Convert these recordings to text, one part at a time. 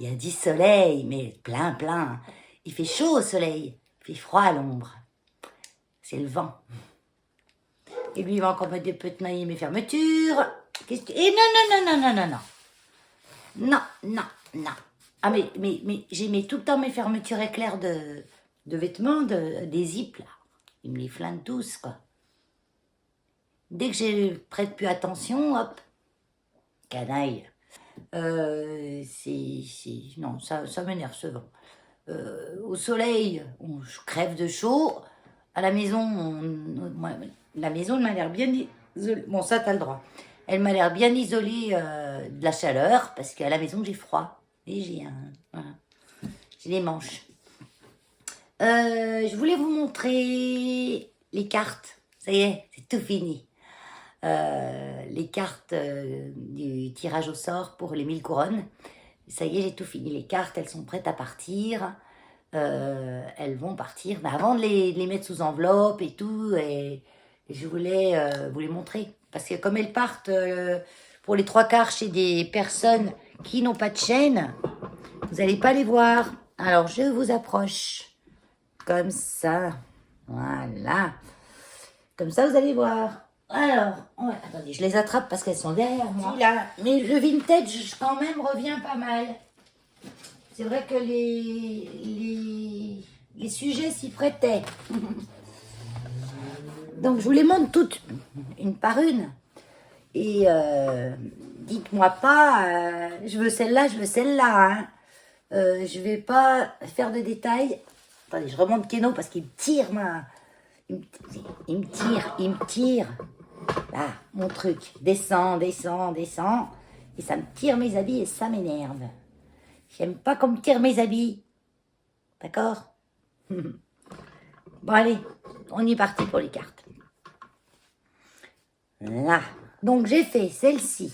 il y a du soleil, mais plein, plein. Il fait chaud au soleil, il fait froid à l'ombre. C'est le vent. Et lui, il va encore mettre des petites mailles mes fermetures. Et non, non, non, non, non, non, non. Non, non, non. Ah, mais j'ai mis tout le temps mes fermetures éclairs de vêtements, des zips, là. Ils me les flinguent tous, quoi. Dès que je prête plus attention, hop, canaille. Non, ça m'énerve ce vent. Au soleil, je crève de chaud. À la maison, la maison m'a l'air bien isolée. Bon, ça, t'as le droit. Elle m'a l'air bien isolée de la chaleur, parce qu'à la maison, j'ai froid. Et voilà. J'ai les manches. Je voulais vous montrer les cartes. Ça y est, c'est tout fini. Les cartes du tirage au sort pour les 1000 couronnes. Ça y est, j'ai tout fini. Les cartes, elles sont prêtes à partir. Elles vont partir. Mais avant de les mettre sous enveloppe et tout, et je voulais vous les montrer. Parce que comme elles partent pour les 3/4 chez des personnes qui n'ont pas de chaîne, vous n'allez pas les voir. Alors, je vous approche. Comme ça. Voilà. Comme ça, vous allez voir. Alors, ouais, attendez, je les attrape parce qu'elles sont derrière moi. Là. Mais le vintage, quand même, revient pas mal. C'est vrai que les sujets s'y prêtaient. Donc, je vous les montre toutes, une par une. Et dites-moi pas, je veux celle-là, je veux celle-là. Hein. Je vais pas faire de détails. Attendez, je remonte Keno parce qu'il me tire, il me tire. Là, mon truc. Descend. Et ça me tire mes habits et ça m'énerve. J'aime pas qu'on me tire mes habits. D'accord? Bon, allez, on est parti pour les cartes. Là. Donc, j'ai fait celle-ci.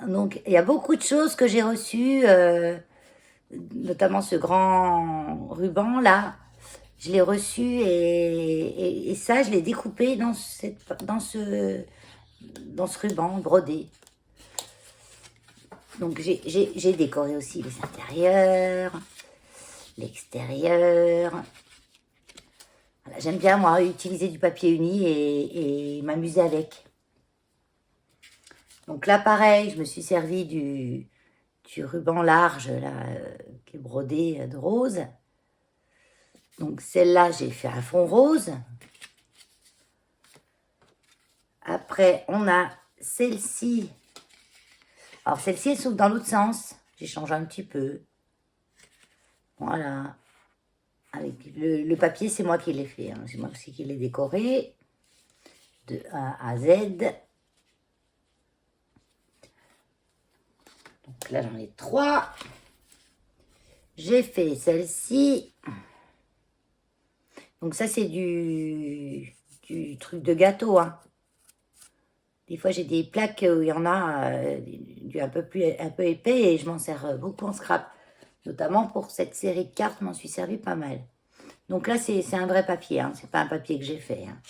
Donc, il y a beaucoup de choses que j'ai reçues, notamment ce grand ruban, là. Je l'ai reçu et ça, je l'ai découpé dans ce ruban brodé. Donc, j'ai décoré aussi les intérieurs, l'extérieur. Voilà, j'aime bien, moi, utiliser du papier uni et m'amuser avec. Donc là, pareil, je me suis servi du ruban large, là, qui est brodé de rose. Donc celle-là, j'ai fait un fond rose. Après, on a celle-ci. Alors celle-ci, elle s'ouvre dans l'autre sens. J'ai changé un petit peu. Voilà. Avec le papier, c'est moi qui l'ai fait. Hein. C'est moi aussi qui l'ai décoré. De A à Z. Donc là, j'en ai 3. J'ai fait celle-ci. Donc ça, c'est du truc de gâteau. Hein. Des fois, j'ai des plaques où il y en a un peu épais et je m'en sers beaucoup en scrap. Notamment pour cette série de cartes, je m'en suis servi pas mal. Donc là, c'est un vrai papier. Hein. C'est pas un papier que j'ai fait. Hein.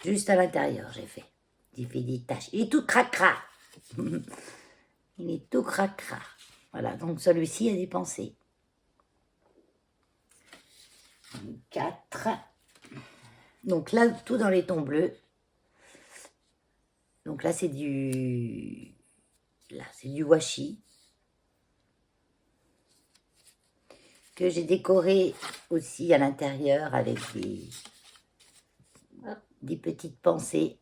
Juste à l'intérieur, j'ai fait. J'ai fait des taches. Il est tout cracra. Il est tout cracra. Voilà, donc celui-ci a des pensées. 4. Donc là, tout dans les tons bleus. Donc là, c'est du washi. Que j'ai décoré aussi à l'intérieur avec des petites pensées.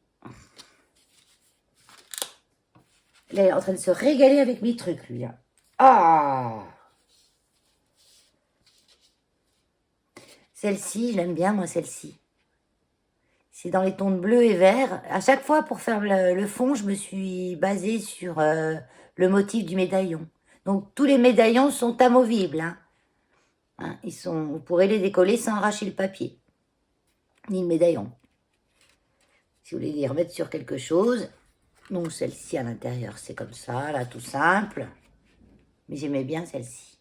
Là, il est en train de se régaler avec mes trucs, lui. Hein. Ah! Celle-ci, je l'aime bien, moi, celle-ci. C'est dans les tons de bleu et vert. À chaque fois, pour faire le fond, je me suis basée sur le motif du médaillon. Donc, tous les médaillons sont amovibles. Hein. Hein, vous pourrez les décoller sans arracher le papier. Ni le médaillon. Si vous voulez les remettre sur quelque chose. Donc, celle-ci à l'intérieur, c'est comme ça, là, tout simple. Mais j'aimais bien celle-ci.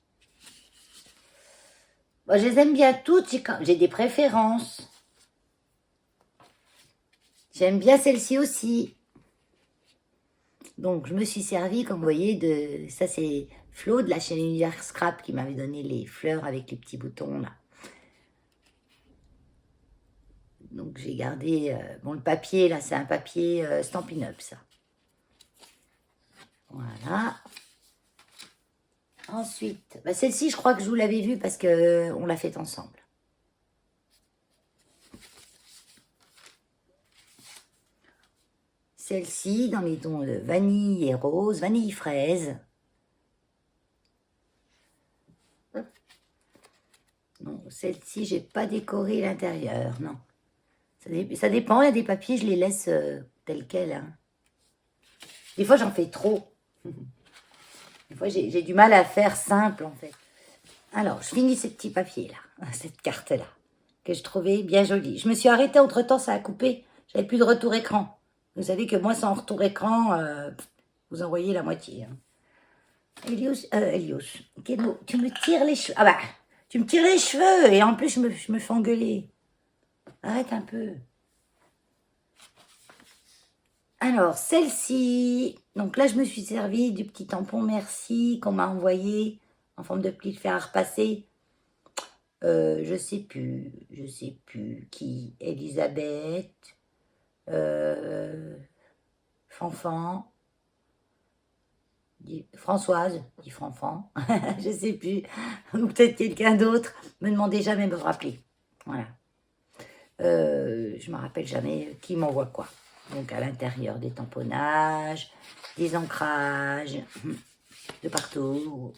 Bon, je les aime bien toutes. J'ai des préférences. J'aime bien celle-ci aussi. Donc, je me suis servi, comme vous voyez, de... Ça, c'est Flo de la chaîne Univers Scrap qui m'avait donné les fleurs avec les petits boutons, là. Donc, j'ai gardé... bon, le papier, là, c'est un papier Stampin' Up, ça. Voilà. Ensuite, bah, celle-ci, je crois que je vous l'avais vue parce qu'on l'a faite ensemble. Celle-ci, dans les tons de vanille et rose, vanille fraise. Non, celle-ci, j'ai pas décoré l'intérieur, non. Ça dépend, il y a des papiers, je les laisse tels quels. Hein. Des fois, j'en fais trop. Des fois, j'ai du mal à faire simple, en fait. Alors, je finis ce petit papier-là, cette carte-là, que je trouvais bien jolie. Je me suis arrêtée entre-temps, ça a coupé. J'avais plus de retour écran. Vous savez que moi, sans retour écran, vous en voyez la moitié. Hein. Elios, Keno, tu me tires les cheveux. Ah bah, tu me tires les cheveux et en plus, je me fais engueuler. Arrête un peu. Alors, celle-ci, donc là, je me suis servi du petit tampon Merci qu'on m'a envoyé en forme de pli de fer à repasser. Je sais plus qui, Elisabeth, Fanfan, Françoise, dit Fanfan, je sais plus, ou peut-être quelqu'un d'autre, me demandez jamais de me rappeler. Voilà. Je me rappelle jamais qui m'envoie quoi. Donc à l'intérieur des tamponnages, des ancrages, de partout.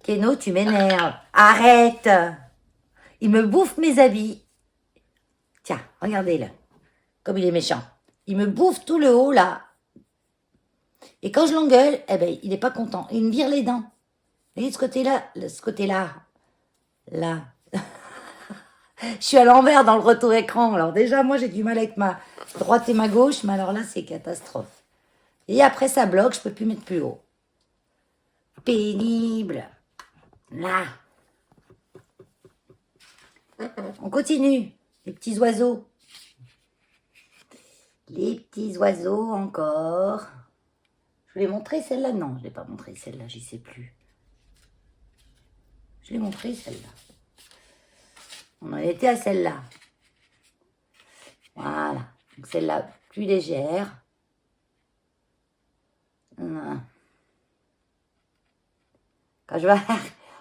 Keno, tu m'énerves. Arrête! Il me bouffe mes habits. Tiens, regardez-le. Comme il est méchant. Il me bouffe tout le haut, là. Et quand je l'engueule, eh ben, il n'est pas content. Il me vire les dents. Vous voyez, ce côté-là, là. Je suis à l'envers dans le retour écran. Alors déjà, moi, j'ai du mal avec ma droite et ma gauche. Mais alors là, c'est catastrophe. Et après, ça bloque. Je peux plus mettre plus haut. Pénible. Là. On continue. Les petits oiseaux. Les petits oiseaux encore. Je vous l'ai montré celle-là? Non, je ne l'ai pas montré celle-là, j'y sais plus. Je l'ai montré celle-là. On en était à celle-là. Voilà. Donc celle-là, plus légère. Quand je vais...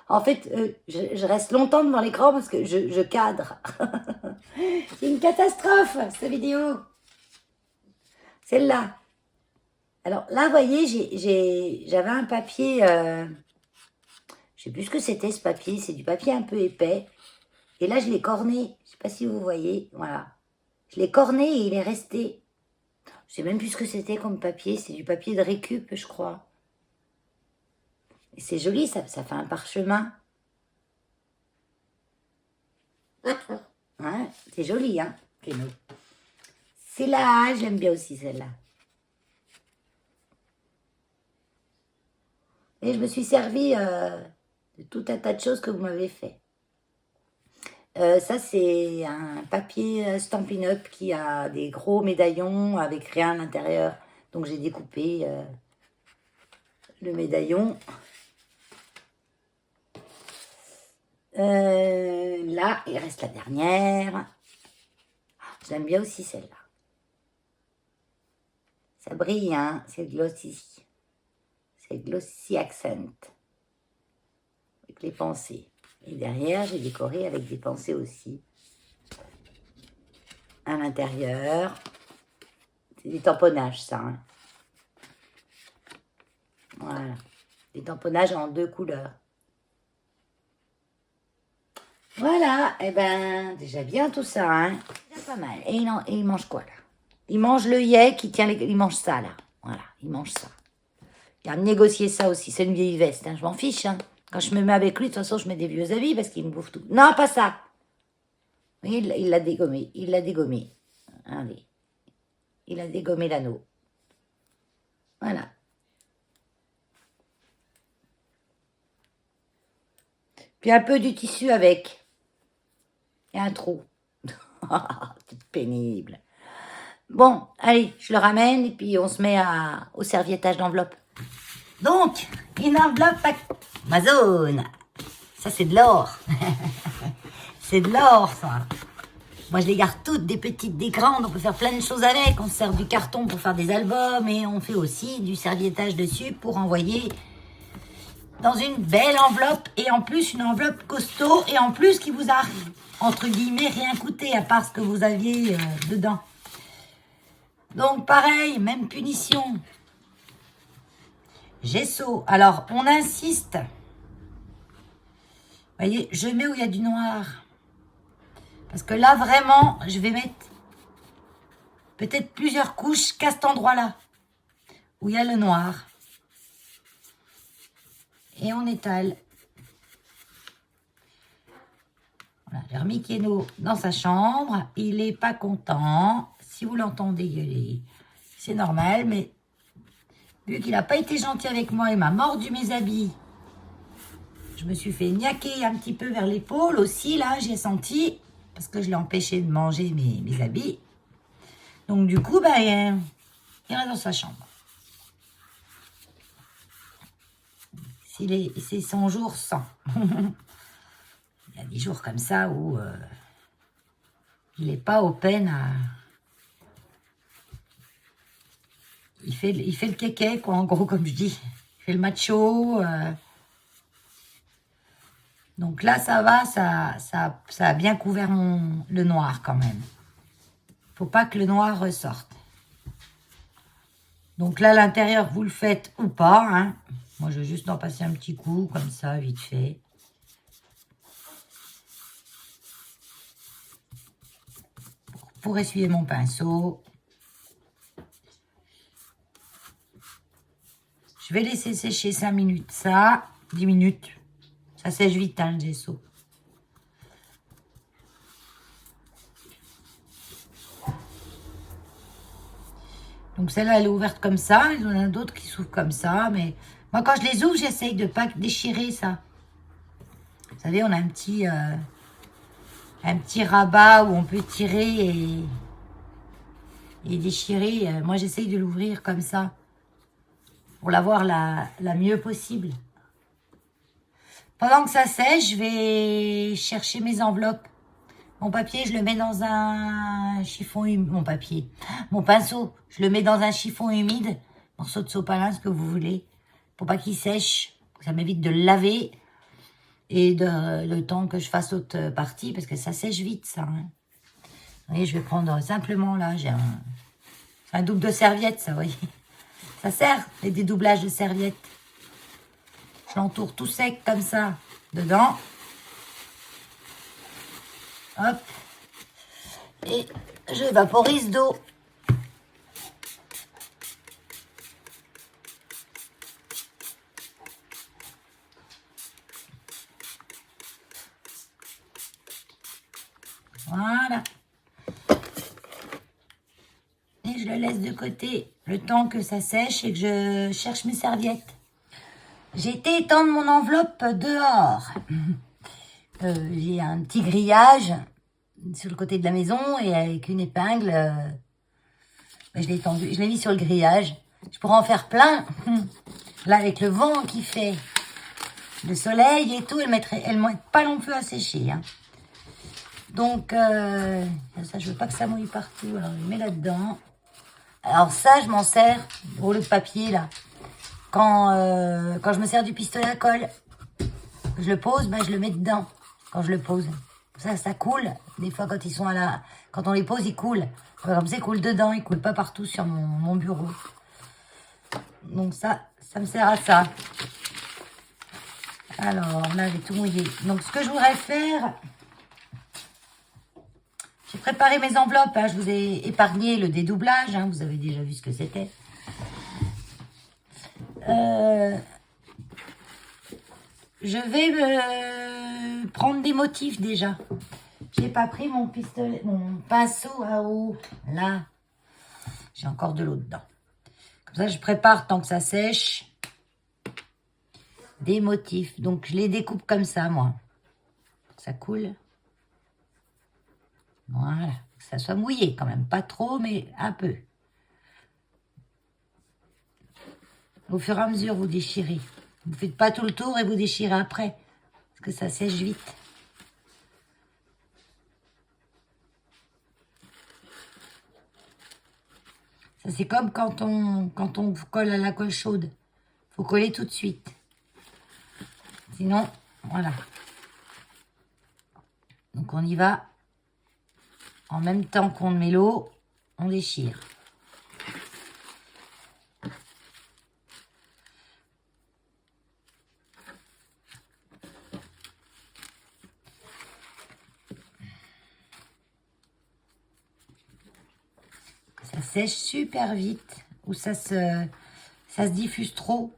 En fait, je reste longtemps devant l'écran parce que je cadre. C'est une catastrophe, cette vidéo. Celle-là. Alors là, vous voyez, j'avais un papier... je ne sais plus ce que c'était ce papier. C'est du papier un peu épais. Et là, je l'ai corné. Je ne sais pas si vous voyez. Voilà. Je l'ai corné et il est resté. Je ne sais même plus ce que c'était comme papier. C'est du papier de récup, je crois. Et c'est joli, ça fait un parchemin. Hein, c'est joli, hein, Keno. C'est là, j'aime bien aussi celle-là. Et je me suis servi de tout un tas de choses que vous m'avez fait. Ça, c'est un papier Stampin' Up qui a des gros médaillons avec rien à l'intérieur. Donc, j'ai découpé le médaillon. Là, il reste la dernière. J'aime bien aussi celle-là. Ça brille, hein. C'est glossy. C'est glossy accent. Avec les pensées. Et derrière, j'ai décoré avec des pensées aussi. À l'intérieur. C'est des tamponnages, ça. Hein. Voilà. Des tamponnages en 2 couleurs. Voilà. Et ben, déjà bien tout ça. Hein. Déjà pas mal. Et il mange quoi, là? Il mange l'œillet qui tient les... Il mange ça, là. Voilà, il mange ça. Il a négocié ça aussi. C'est une vieille veste. Hein. Je m'en fiche, hein. Quand je me mets avec lui, de toute façon, je mets des vieux habits parce qu'il me bouffe tout. Non, pas ça. Oui, il l'a dégommé. Il l'a dégommé. Allez. Il a dégommé l'anneau. Voilà. Puis un peu du tissu avec. Et un trou. C'est pénible. Bon, allez, je le ramène et puis on se met au serviettage d'enveloppe. Donc, une enveloppe Amazon. Ça, c'est de l'or. C'est de l'or, ça. Moi, je les garde toutes, des petites, des grandes. On peut faire plein de choses avec. On se sert du carton pour faire des albums et on fait aussi du serviettage dessus pour envoyer dans une belle enveloppe. Et en plus, une enveloppe costaud. Et en plus, qui vous a, entre guillemets, rien coûté à part ce que vous aviez dedans. Donc, pareil, même punition. Gesso. Alors, on insiste. Vous voyez, je mets où il y a du noir. Parce que là, vraiment, je vais mettre peut-être plusieurs couches qu'à cet endroit-là. Où il y a le noir. Et on étale. Voilà, j'ai remis Keno dans sa chambre. Il n'est pas content. Si vous l'entendez gueuler, c'est normal. Mais vu qu'il n'a pas été gentil avec moi, il m'a mordu mes habits. Je me suis fait niaquer un petit peu vers l'épaule aussi. Là, j'ai senti. Parce que je l'ai empêché de manger mes habits. Donc du coup, il reste dans sa chambre. C'est 100 jours sans. Il y a des jours comme ça où il n'est pas open à... Il fait le kéké, quoi, en gros, comme je dis. Il fait le macho. Donc là, ça va, ça a bien couvert le noir quand même. Faut pas que le noir ressorte. Donc là, l'intérieur, vous le faites ou pas. Hein. Moi, je vais juste en passer un petit coup, comme ça, vite fait. Pour essuyer mon pinceau. Je vais laisser sécher 5 minutes ça, 10 minutes. Ça sèche vite, hein, le gesso. Donc celle-là, elle est ouverte comme ça. Il y en a d'autres qui s'ouvrent comme ça. Mais moi, quand je les ouvre, j'essaye de ne pas déchirer ça. Vous savez, on a un petit rabat où on peut tirer et déchirer. Moi, j'essaye de l'ouvrir comme ça. Pour l'avoir la mieux possible. Pendant que ça sèche, je vais chercher mes enveloppes. Mon papier, je le mets dans un chiffon humide. Mon pinceau, je le mets dans un chiffon humide. Morceau de sopalin, ce que vous voulez. Pour pas qu'il sèche. Ça m'évite de le laver. Et le temps que je fasse l'autre partie. Parce que ça sèche vite, ça. Hein. Vous voyez, je vais prendre simplement, là, j'ai un double de serviette, ça, vous voyez. Ça sert, les dédoublages de serviettes. Je l'entoure tout sec, comme ça, dedans. Hop. Et je vaporise d'eau. Voilà. Et je le laisse de côté le temps que ça sèche et que je cherche mes serviettes. J'ai été étendre mon enveloppe dehors. J'ai un petit grillage sur le côté de la maison et avec une épingle, je l'ai étendu, je l'ai mis sur le grillage. Je pourrais en faire plein. Là, avec le vent qui fait, le soleil et tout, elle ne met pas non plus à sécher. Hein. Donc, ça, je veux pas que ça mouille partout. Alors, je mets là-dedans. Alors ça, je m'en sers, au lieu de papier, là. Quand je me sers du pistolet à colle, je le pose, je le mets dedans quand je le pose. Ça coule. Des fois, quand ils sont quand on les pose, ils coulent. Comme ça, ils coulent dedans, ils coulent pas partout sur mon bureau. Donc ça me sert à ça. Alors, là, j'ai tout mouillé. Donc, ce que je voudrais faire... J'ai préparé mes enveloppes. Hein, je vous ai épargné le dédoublage. Hein, vous avez déjà vu ce que c'était. Je vais prendre des motifs déjà. J'ai pas pris mon pistolet, mon pinceau à eau. Là, j'ai encore de l'eau dedans. Comme ça, je prépare tant que ça sèche des motifs. Donc, je les découpe comme ça, moi. Ça coule. Voilà. ça soit mouillé quand même. Pas trop, mais un peu. Au fur et à mesure, vous déchirez. Vous ne faites pas tout le tour et vous déchirez après. Parce que ça sèche vite. Ça, c'est comme quand on colle à la colle chaude. Il faut coller tout de suite. Sinon, voilà. Donc on y va. En même temps qu'on met l'eau, on déchire. Ça sèche super vite. Ou ça se diffuse trop.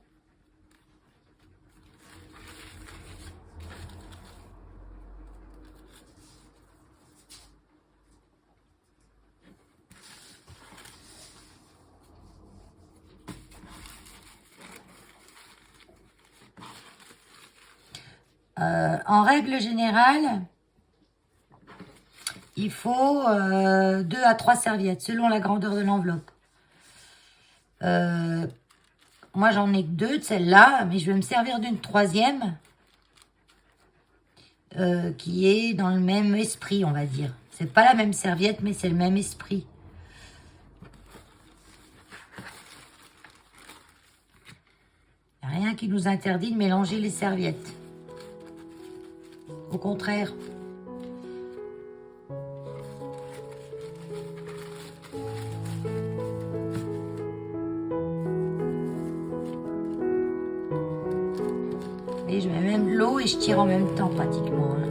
En règle générale, il faut 2 à 3 serviettes, selon la grandeur de l'enveloppe. Moi, j'en ai que 2 de celle-là, mais je vais me servir d'une troisième qui est dans le même esprit, on va dire. C'est pas la même serviette, mais c'est le même esprit. Il n'y a rien qui nous interdit de mélanger les serviettes. Au contraire. Et je mets même l'eau et je tire en même temps pratiquement. Hein.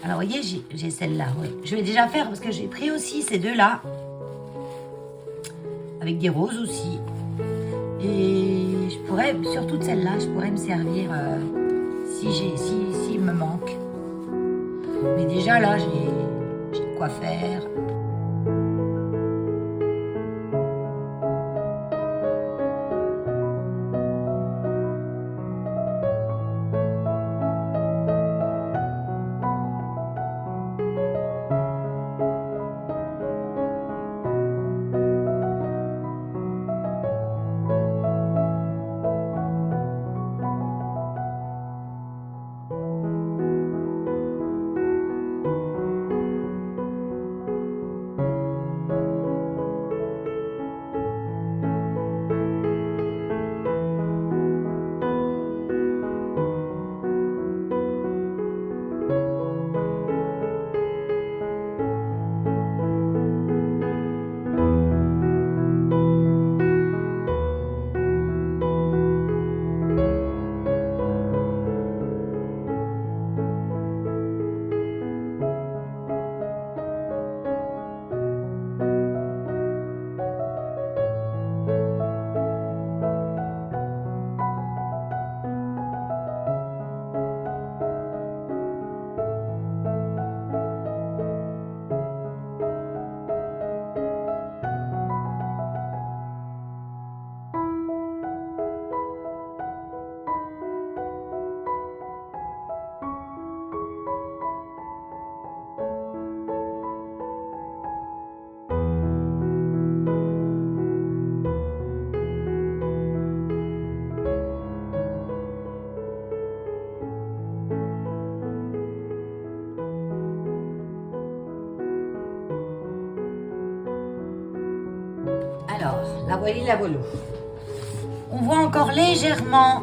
Alors, vous voyez, j'ai celle-là, oui. Je vais déjà faire, parce que j'ai pris aussi ces deux-là. Avec des roses aussi. Et je pourrais, surtout de celle-là, je pourrais me servir s'il me manque. Mais déjà, là, j'ai de quoi faire. Alors, la voilà, la voilà. On voit encore légèrement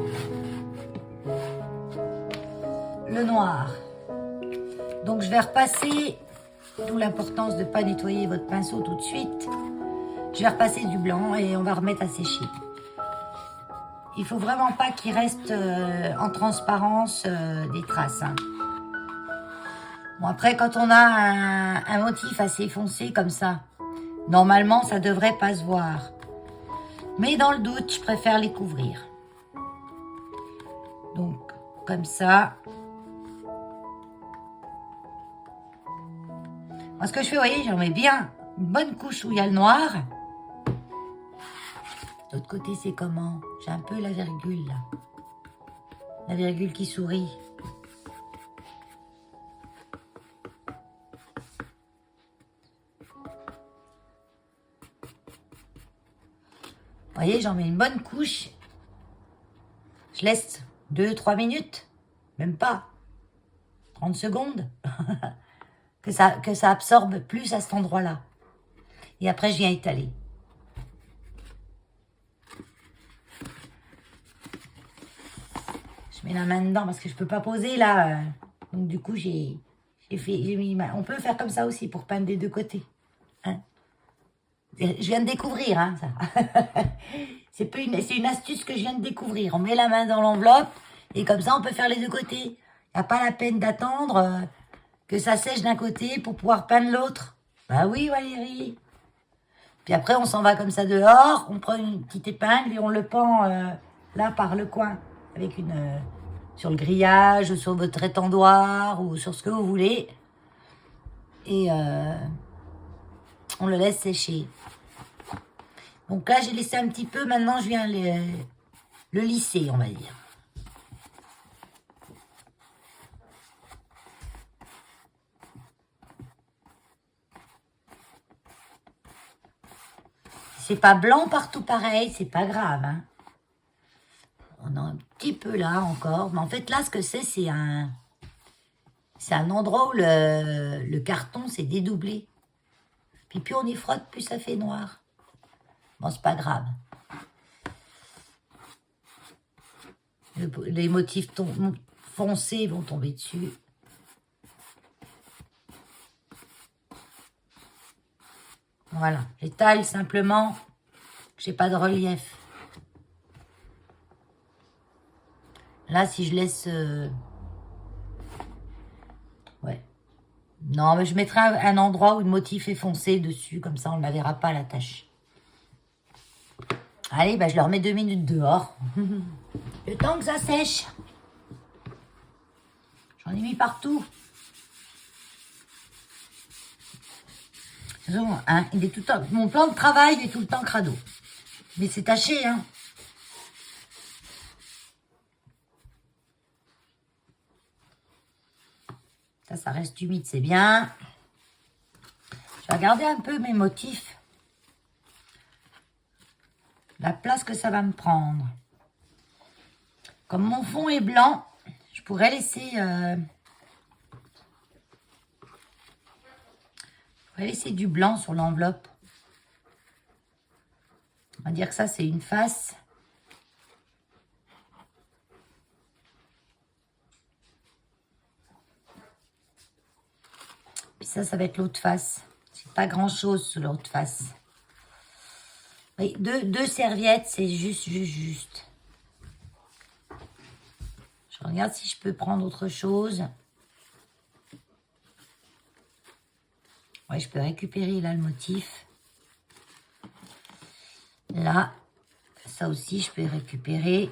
le noir. Donc je vais repasser, d'où l'importance de ne pas nettoyer votre pinceau tout de suite. Je vais repasser du blanc et on va remettre à sécher. Il faut vraiment pas qu'il reste en transparence des traces. Hein. Bon après quand on a un motif assez foncé comme ça, normalement ça devrait pas se voir. Mais dans le doute, je préfère les couvrir. Donc comme ça. Moi, ce que je fais, vous voyez, j'en mets bien une bonne couche où il y a le noir. De l'autre côté, c'est comment? J'ai un peu la virgule, là. La virgule qui sourit. Vous voyez, j'en mets une bonne couche. Je laisse 2-3 minutes. Même pas. 30 secondes. que ça absorbe plus à cet endroit-là. Et après, je viens étaler. Je mets la main dedans parce que je peux pas poser là. Donc du coup, j'ai mis ma... On peut faire comme ça aussi pour peindre des deux côtés. Hein, je viens de découvrir, hein, ça. C'est une astuce que je viens de découvrir. On met la main dans l'enveloppe et comme ça, on peut faire les deux côtés. Il n'y a pas la peine d'attendre que ça sèche d'un côté pour pouvoir peindre l'autre. Bah oui, Valérie. Puis après, on s'en va comme ça dehors. On prend une petite épingle et on le pend là par le coin avec une... sur le grillage, ou sur votre étendoir, ou sur ce que vous voulez. Et on le laisse sécher. Donc là, j'ai laissé un petit peu. Maintenant, je viens le lisser, on va dire. C'est pas blanc partout pareil, c'est pas grave. Hein. On a un petit peu là encore. Mais en fait, là, ce que c'est un endroit où le carton s'est dédoublé. Puis plus on y frotte, plus ça fait noir. Bon, c'est pas grave. Les motifs foncés vont tomber dessus. Voilà, j'étale simplement. J'ai pas de relief. Là, si je laisse... Ouais. Non, mais je mettrai un endroit où le motif est foncé dessus. Comme ça, on ne la verra pas, la tache. Allez, bah, je le remets 2 minutes dehors. Le temps que ça sèche. J'en ai mis partout. Hein, il est tout le temps, mon plan de travail est tout le temps crado. Mais c'est taché, hein. Ça reste humide, c'est bien. Je vais regarder un peu mes motifs. La place que ça va me prendre. Comme mon fond est blanc, je pourrais laisser... du blanc sur l'enveloppe. On va dire que ça, c'est une face. Puis ça va être l'autre face. C'est pas grand-chose sur l'autre face. Oui, deux serviettes, c'est juste. Je regarde si je peux prendre autre chose. Ouais, je peux récupérer là le motif. Là, ça aussi, je peux récupérer.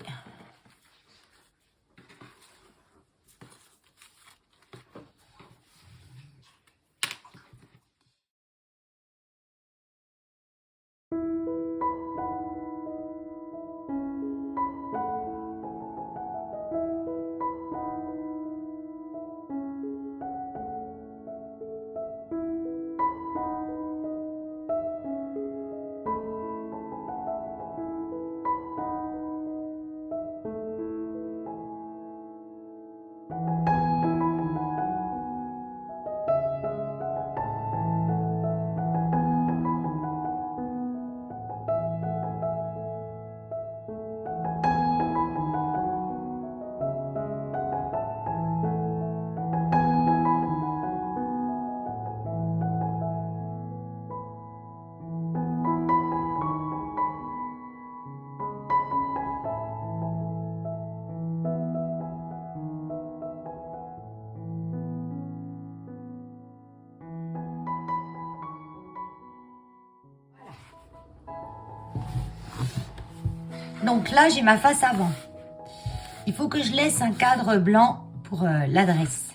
Donc là, j'ai ma face avant. Il faut que je laisse un cadre blanc pour l'adresse.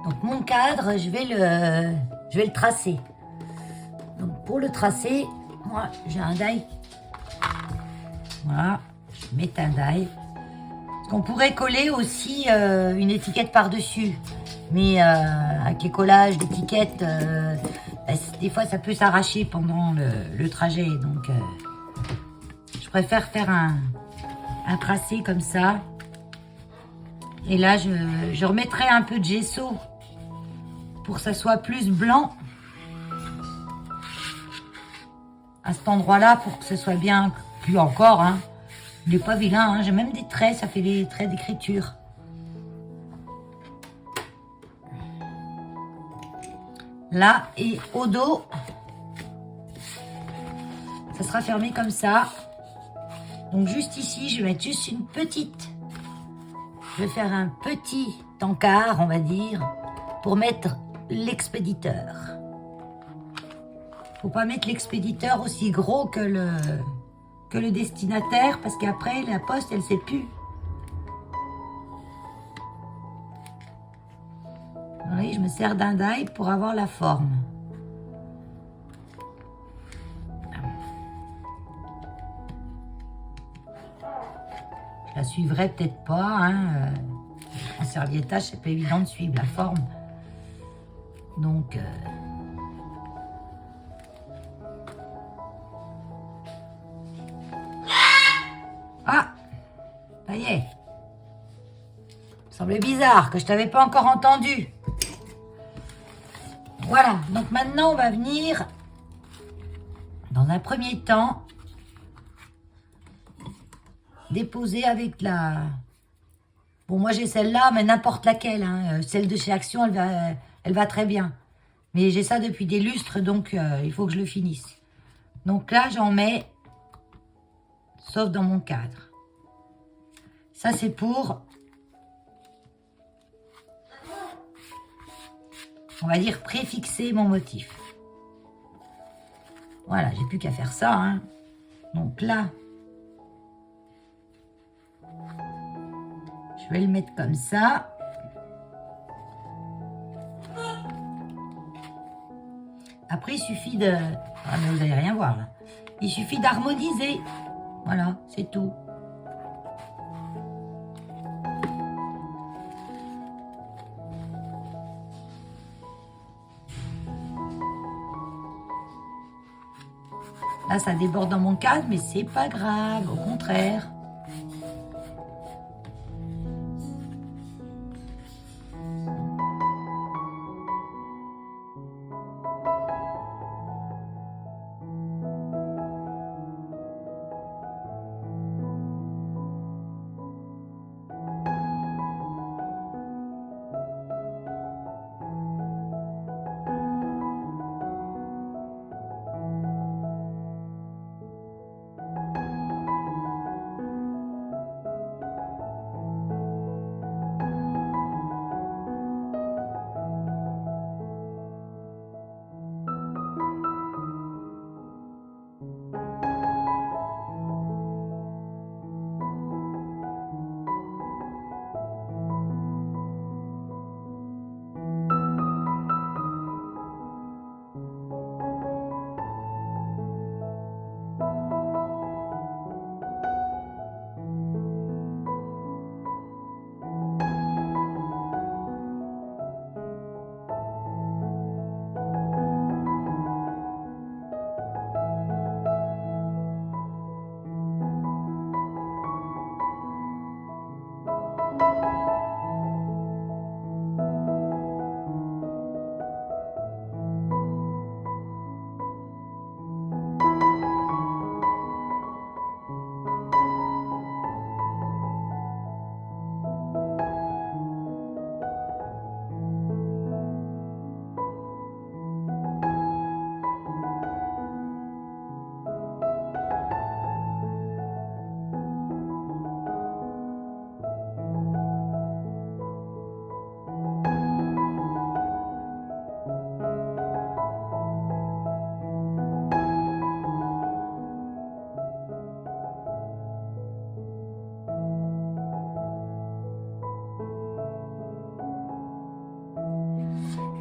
Donc mon cadre, je vais le tracer. Donc pour le tracer, moi j'ai un die. Voilà, je mets un die. Parce qu'on pourrait coller aussi une étiquette par-dessus. Mais avec les collages d'étiquettes, des fois ça peut s'arracher pendant le trajet. Donc je préfère faire un tracé comme ça. Et là, je remettrai un peu de gesso pour que ça soit plus blanc à cet endroit-là, pour que ce soit bien plus encore. Hein. Il n'est pas vilain, hein. J'ai même des traits, ça fait des traits d'écriture. Là, et au dos, ça sera fermé comme ça. Donc juste ici, je vais mettre juste une petite... Je vais faire un petit encart, on va dire, pour mettre l'expéditeur. Faut pas mettre l'expéditeur aussi gros que le destinataire, parce qu'après, la poste, elle sait plus. Oui, je me sers d'un die pour avoir la forme. Je la suivrai peut-être pas, hein. En serviettage, c'est pas évident de suivre la forme. Donc... Ah, ça y est. Ça semblait bizarre que je t'avais pas encore entendu. Voilà, donc maintenant on va venir, dans un premier temps, déposer avec la... Bon, moi j'ai celle-là, mais n'importe laquelle. Hein. Celle de chez Action, elle va très bien. Mais j'ai ça depuis des lustres, donc il faut que je le finisse. Donc là, j'en mets, sauf dans mon cadre. Ça, c'est pour... On va dire préfixer mon motif. Voilà, j'ai plus qu'à faire ça. Hein. Donc là, je vais le mettre comme ça. Après, il suffit de... Ah, mais vous n'allez rien voir, là. Il suffit d'harmoniser. Voilà, c'est tout. Là, ça déborde dans mon cadre, mais c'est pas grave, au contraire.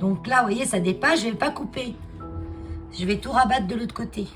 Donc là, vous voyez, ça dépasse, je ne vais pas couper. Je vais tout rabattre de l'autre côté.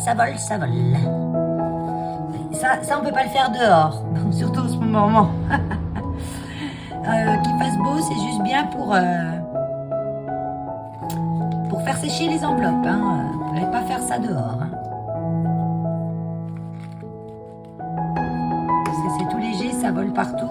Ça vole, ça vole. Ça on peut pas le faire dehors, surtout en ce moment. Qu'il fasse beau, c'est juste bien pour faire sécher les enveloppes. Hein. Vous ne pouvez pas faire ça dehors. Hein. Parce que c'est tout léger, ça vole partout.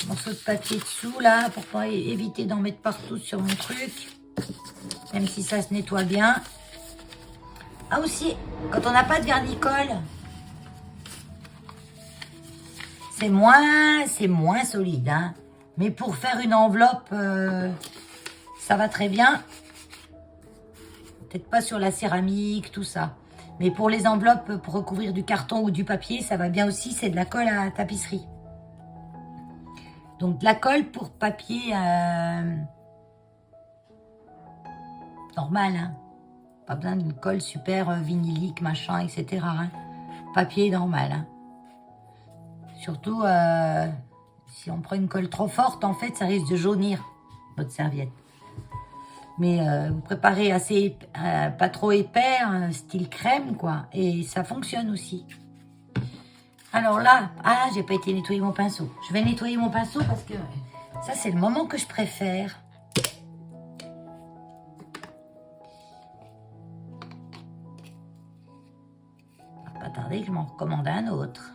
morceau de papier dessous, là, pour pas éviter d'en mettre partout sur mon truc. Même si ça se nettoie bien. Ah aussi, quand on n'a pas de vernicole, c'est moins solide, hein. Mais pour faire une enveloppe, ça va très bien. Peut-être pas sur la céramique, tout ça. Mais pour les enveloppes, pour recouvrir du carton ou du papier, ça va bien aussi. C'est de la colle à tapisserie. Donc de la colle pour papier normal, hein. Pas besoin d'une colle super vinylique, machin, etc. Hein. Papier normal. Hein. Surtout, si on prend une colle trop forte, en fait, ça risque de jaunir votre serviette. Mais vous préparez assez, pas trop épais, style crème, quoi. Et ça fonctionne aussi. Alors là, j'ai pas été nettoyer mon pinceau. Je vais nettoyer mon pinceau parce que ça, c'est le moment que je préfère. Pas tarder que je m'en recommande un autre.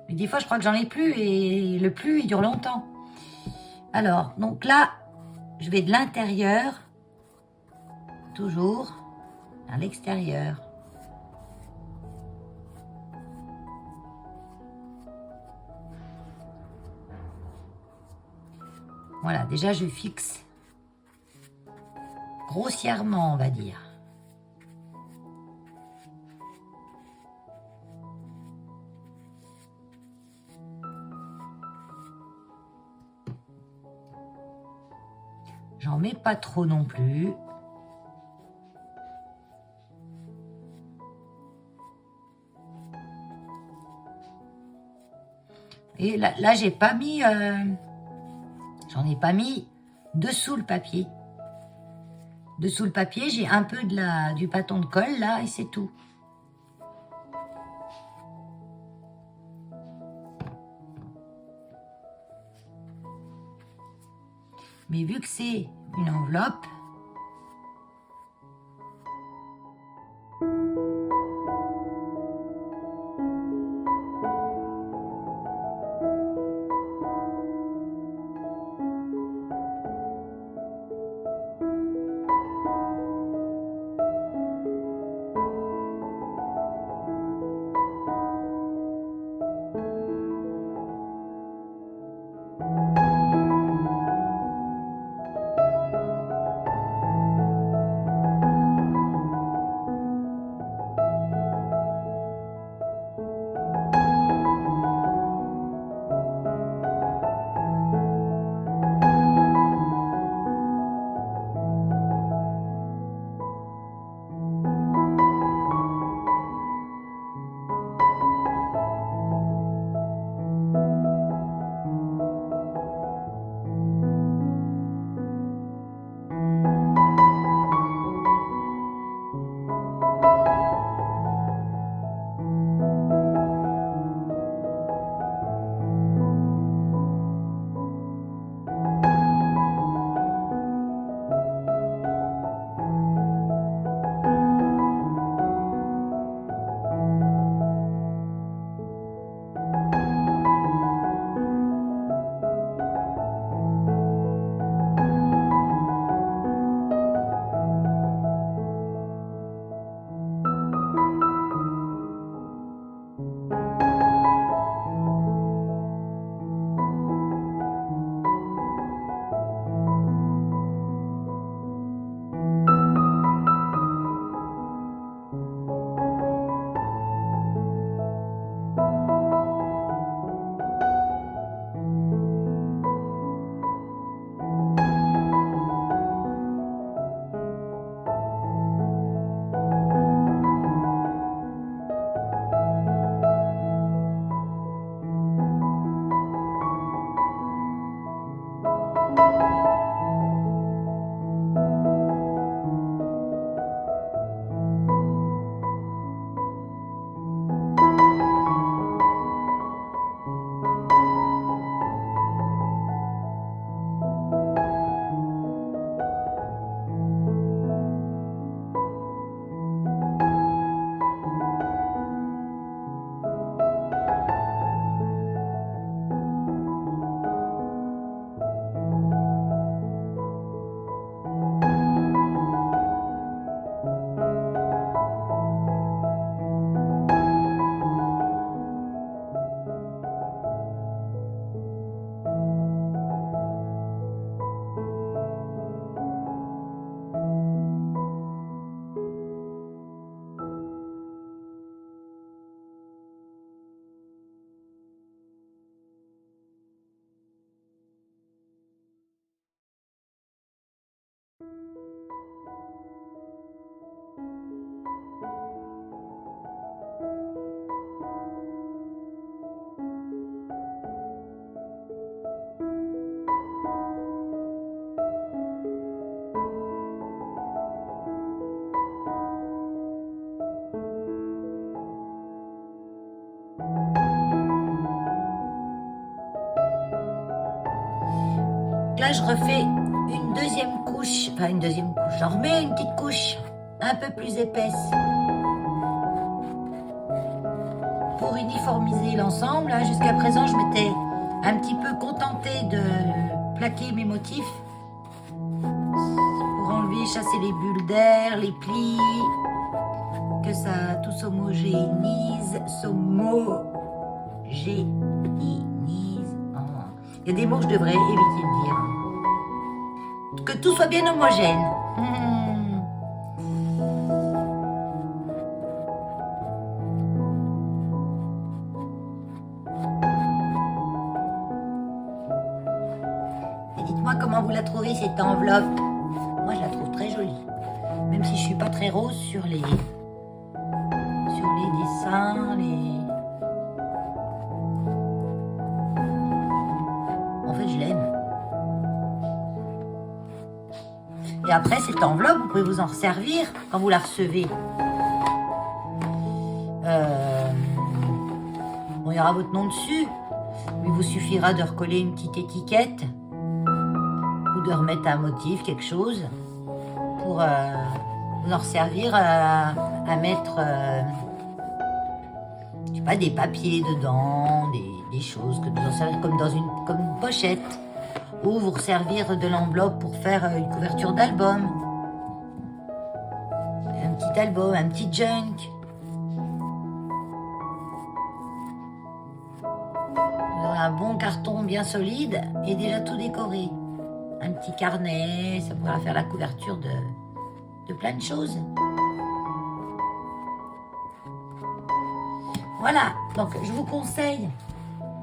Mais des fois, je crois que j'en ai plus et le plus, il dure longtemps. Alors, donc là, je vais de l'intérieur, toujours, à l'extérieur. Voilà, déjà, je fixe grossièrement, on va dire. J'en mets pas trop non plus. Et là j'ai pas mis... j'en ai pas mis dessous le papier. Dessous le papier, j'ai un peu du bâton de colle, là, et c'est tout. Mais vu que c'est une enveloppe, là, je refais une deuxième couche, enfin une deuxième couche, j'en remets une petite couche un peu plus épaisse pour uniformiser l'ensemble. Jusqu'à présent, je m'étais un petit peu contentée de plaquer mes motifs pour enlever, chasser les bulles d'air, les plis, que ça tout s'homogénise, Il y a des mots que je devrais éviter de dire. Que tout soit bien homogène. Et dites-moi comment vous la trouvez cette enveloppe. Moi je la trouve très jolie. Même si je suis pas très rose sur les dessins, En fait je l'aime. Et après, cette enveloppe, vous pouvez vous en resservir quand vous la recevez. Bon, il y aura votre nom dessus, mais il vous suffira de recoller une petite étiquette ou de remettre un motif, quelque chose, pour vous en resservir à mettre, je sais pas, des papiers dedans, des choses, que vous en servir comme une pochette. Ou vous resservir de l'enveloppe pour faire une couverture d'album. Un petit album, un petit junk. Vous aurez un bon carton bien solide et déjà tout décoré. Un petit carnet, ça pourra faire la couverture de plein de choses. Voilà, donc je vous conseille,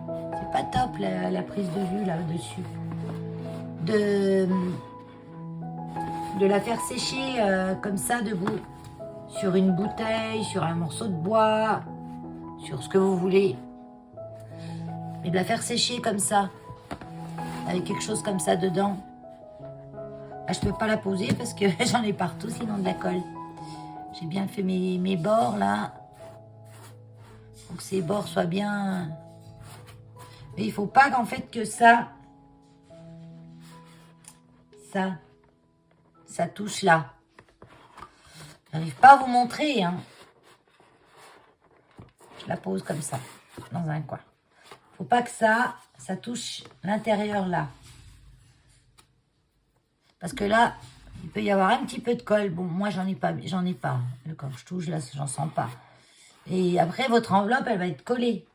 c'est pas top la prise de vue là-dessus. De la faire sécher comme ça debout, sur une bouteille, sur un morceau de bois, sur ce que vous voulez. Mais de la faire sécher comme ça, avec quelque chose comme ça dedans. Là, je ne peux pas la poser parce que j'en ai partout, sinon de la colle. J'ai bien fait mes bords là, pour que ces bords soient bien... Mais il ne faut pas qu'en fait que ça touche là. J'arrive pas à vous montrer, hein. Je la pose comme ça, dans un coin. Faut pas que ça touche l'intérieur là. Parce que là, il peut y avoir un petit peu de colle. Bon, moi, j'en ai pas. Quand je touche, là, j'en sens pas. Et après, votre enveloppe, elle va être collée.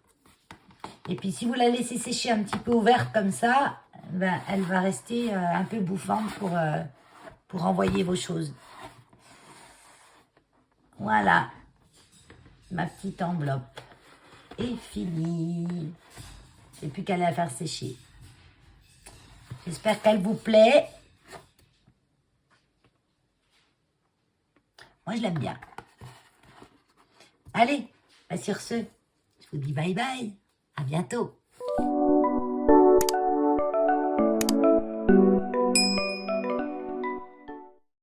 Et puis, si vous la laissez sécher un petit peu ouverte comme ça, ben, elle va rester un peu bouffante pour envoyer vos choses. Voilà. Ma petite enveloppe est finie. J'ai plus qu'à la faire sécher. J'espère qu'elle vous plaît. Moi, je l'aime bien. Allez, sur ce, je vous dis bye bye. À bientôt.